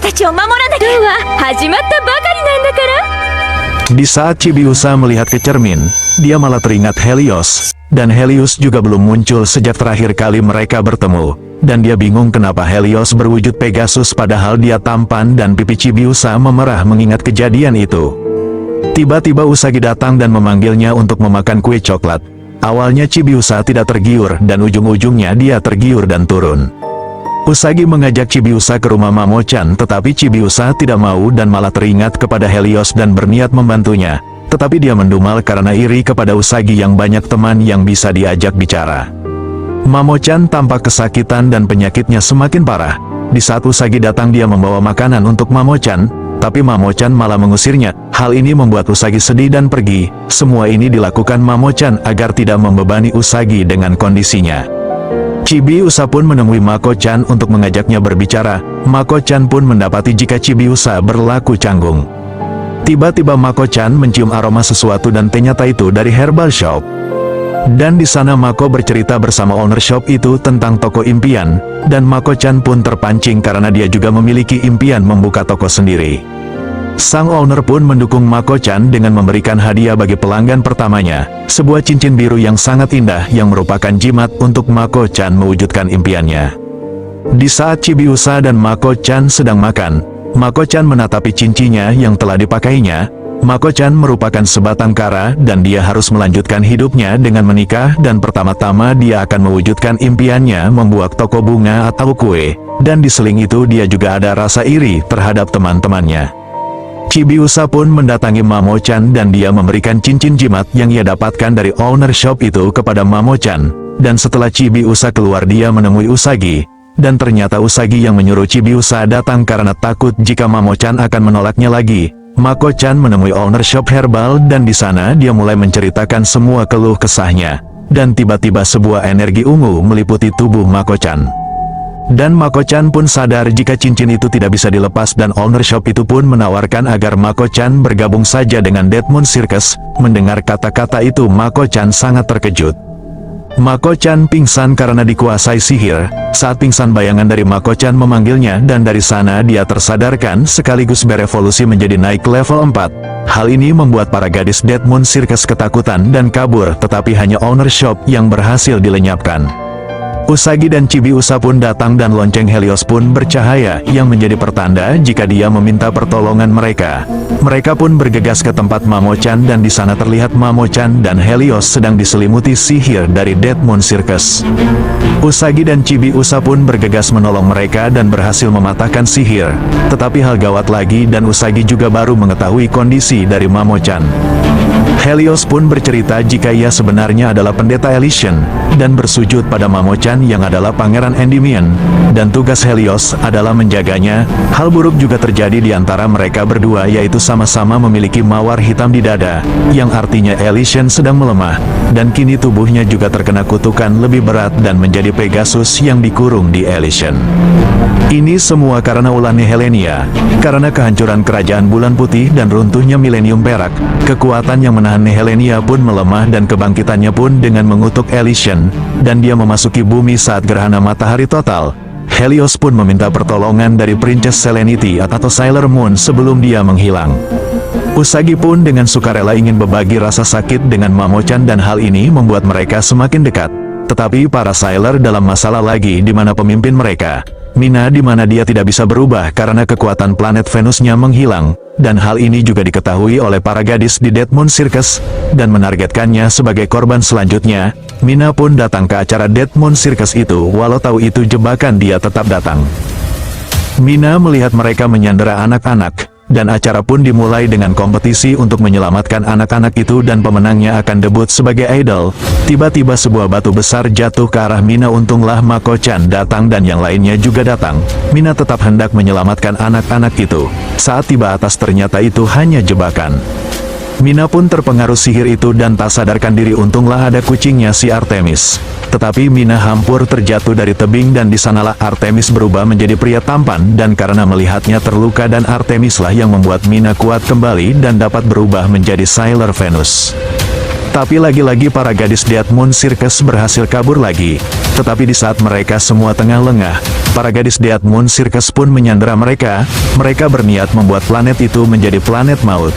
たちを守らなきゃ。今日は始まったばかりなんだから。Di saat Chibiusa melihat ke cermin, dia malah teringat Helios. Dan Helios juga belum muncul sejak terakhir kali mereka bertemu. Dan dia bingung kenapa Helios berwujud Pegasus padahal dia tampan dan pipi Chibiusa memerah mengingat kejadian itu. Tiba-tiba Usagi datang dan memanggilnya untuk memakan kue coklat. Awalnya Chibiusa tidak tergiur dan ujung-ujungnya dia tergiur dan turun. Usagi mengajak Chibiusa ke rumah Mamo-chan, tetapi Chibiusa tidak mau dan malah teringat kepada Helios dan berniat membantunya. Tetapi dia mendumal karena iri kepada Usagi yang banyak teman yang bisa diajak bicara. Mamo-chan tampak kesakitan dan penyakitnya semakin parah. Di saat Usagi datang dia membawa makanan untuk Mamo-chan, tapi Mamo-chan malah mengusirnya. Hal ini membuat Usagi sedih dan pergi. Semua ini dilakukan Mamo-chan agar tidak membebani Usagi dengan kondisinya. Chibiusa pun menemui Mako-chan untuk mengajaknya berbicara. Mako-chan pun mendapati jika Chibiusa berlaku canggung. Tiba-tiba Mako-chan mencium aroma sesuatu dan ternyata itu dari herbal shop. Dan di sana Mako bercerita bersama owner shop itu tentang toko impian, dan Mako-chan pun terpancing karena dia juga memiliki impian membuka toko sendiri. Sang owner pun mendukung Mako-chan dengan memberikan hadiah bagi pelanggan pertamanya, sebuah cincin biru yang sangat indah yang merupakan jimat untuk Mako-chan mewujudkan impiannya. Di saat Chibiusa dan Mako-chan sedang makan, Mako-chan menatapi cincinnya yang telah dipakainya. Mako-chan merupakan sebatang kara dan dia harus melanjutkan hidupnya dengan menikah dan pertama-tama dia akan mewujudkan impiannya membuat toko bunga atau kue, dan di seling itu dia juga ada rasa iri terhadap teman-temannya. Chibiusa pun mendatangi Mamo-chan dan dia memberikan cincin jimat yang ia dapatkan dari owner shop itu kepada Mamo-chan. Dan setelah Chibiusa keluar dia menemui Usagi. Dan ternyata Usagi yang menyuruh Chibiusa datang karena takut jika Mamo-chan akan menolaknya lagi. Mako-chan menemui owner shop herbal dan di sana dia mulai menceritakan semua keluh kesahnya. Dan tiba-tiba sebuah energi ungu meliputi tubuh Mako-chan. Dan Mako-chan pun sadar jika cincin itu tidak bisa dilepas dan owner shop itu pun menawarkan agar Mako-chan bergabung saja dengan Dead Moon Circus. Mendengar kata-kata itu Mako-chan sangat terkejut. Mako-chan pingsan karena dikuasai sihir. Saat pingsan bayangan dari Mako-chan memanggilnya dan dari sana dia tersadarkan sekaligus berevolusi menjadi naik level 4. Hal ini membuat para gadis Dead Moon Circus ketakutan dan kabur tetapi hanya owner shop yang berhasil dilenyapkan. Usagi dan Chibiusa pun datang dan lonceng Helios pun bercahaya yang menjadi pertanda jika dia meminta pertolongan mereka. Mereka pun bergegas ke tempat Mamo-chan dan di sana terlihat Mamo-chan dan Helios sedang diselimuti sihir dari Dead Moon Circus. Usagi dan Chibiusa pun bergegas menolong mereka dan berhasil mematahkan sihir. Tetapi hal gawat lagi dan Usagi juga baru mengetahui kondisi dari Mamo-chan. Helios pun bercerita jika ia sebenarnya adalah pendeta Elysian, dan bersujud pada Mamo-chan yang adalah pangeran Endymion, dan tugas Helios adalah menjaganya. Hal buruk juga terjadi di antara mereka berdua yaitu sama-sama memiliki mawar hitam di dada, yang artinya Elysian sedang melemah, dan kini tubuhnya juga terkena kutukan lebih berat dan menjadi Pegasus yang dikurung di Elysian. Ini semua karena ulahnya Helenia, karena kehancuran kerajaan Bulan Putih dan runtuhnya Milenium Perak, kekuatan yang menahan Helenia pun melemah dan kebangkitannya pun dengan mengutuk Elysian, dan dia memasuki bumi saat gerhana matahari total. Helios pun meminta pertolongan dari Princess Selenity atau Sailor Moon sebelum dia menghilang. Usagi pun dengan sukarela ingin berbagi rasa sakit dengan Mamo-chan dan hal ini membuat mereka semakin dekat. Tetapi para Sailor dalam masalah lagi di mana pemimpin mereka, Mina, di mana dia tidak bisa berubah karena kekuatan planet Venusnya menghilang, dan hal ini juga diketahui oleh para gadis di Dead Moon Circus, dan menargetkannya sebagai korban selanjutnya. Mina pun datang ke acara Dead Moon Circus itu, walau tahu itu jebakan dia tetap datang. Mina melihat mereka menyandera anak-anak, dan acara pun dimulai dengan kompetisi untuk menyelamatkan anak-anak itu dan pemenangnya akan debut sebagai idol. Tiba-tiba sebuah batu besar jatuh ke arah Mina, untunglah Mako-chan datang dan yang lainnya juga datang. Mina tetap hendak menyelamatkan anak-anak itu. Saat tiba atas ternyata itu hanya jebakan. Mina pun terpengaruh sihir itu dan tak sadarkan diri, untunglah ada kucingnya si Artemis. Tetapi Mina hampur terjatuh dari tebing dan di sanalah Artemis berubah menjadi pria tampan dan karena melihatnya terluka dan Artemislah yang membuat Mina kuat kembali dan dapat berubah menjadi Sailor Venus. Tapi lagi-lagi para gadis Dead Moon Circus berhasil kabur lagi. Tetapi di saat mereka semua tengah lengah, Para gadis Death Moon Circus pun menyandera mereka. Mereka berniat membuat planet itu menjadi planet maut.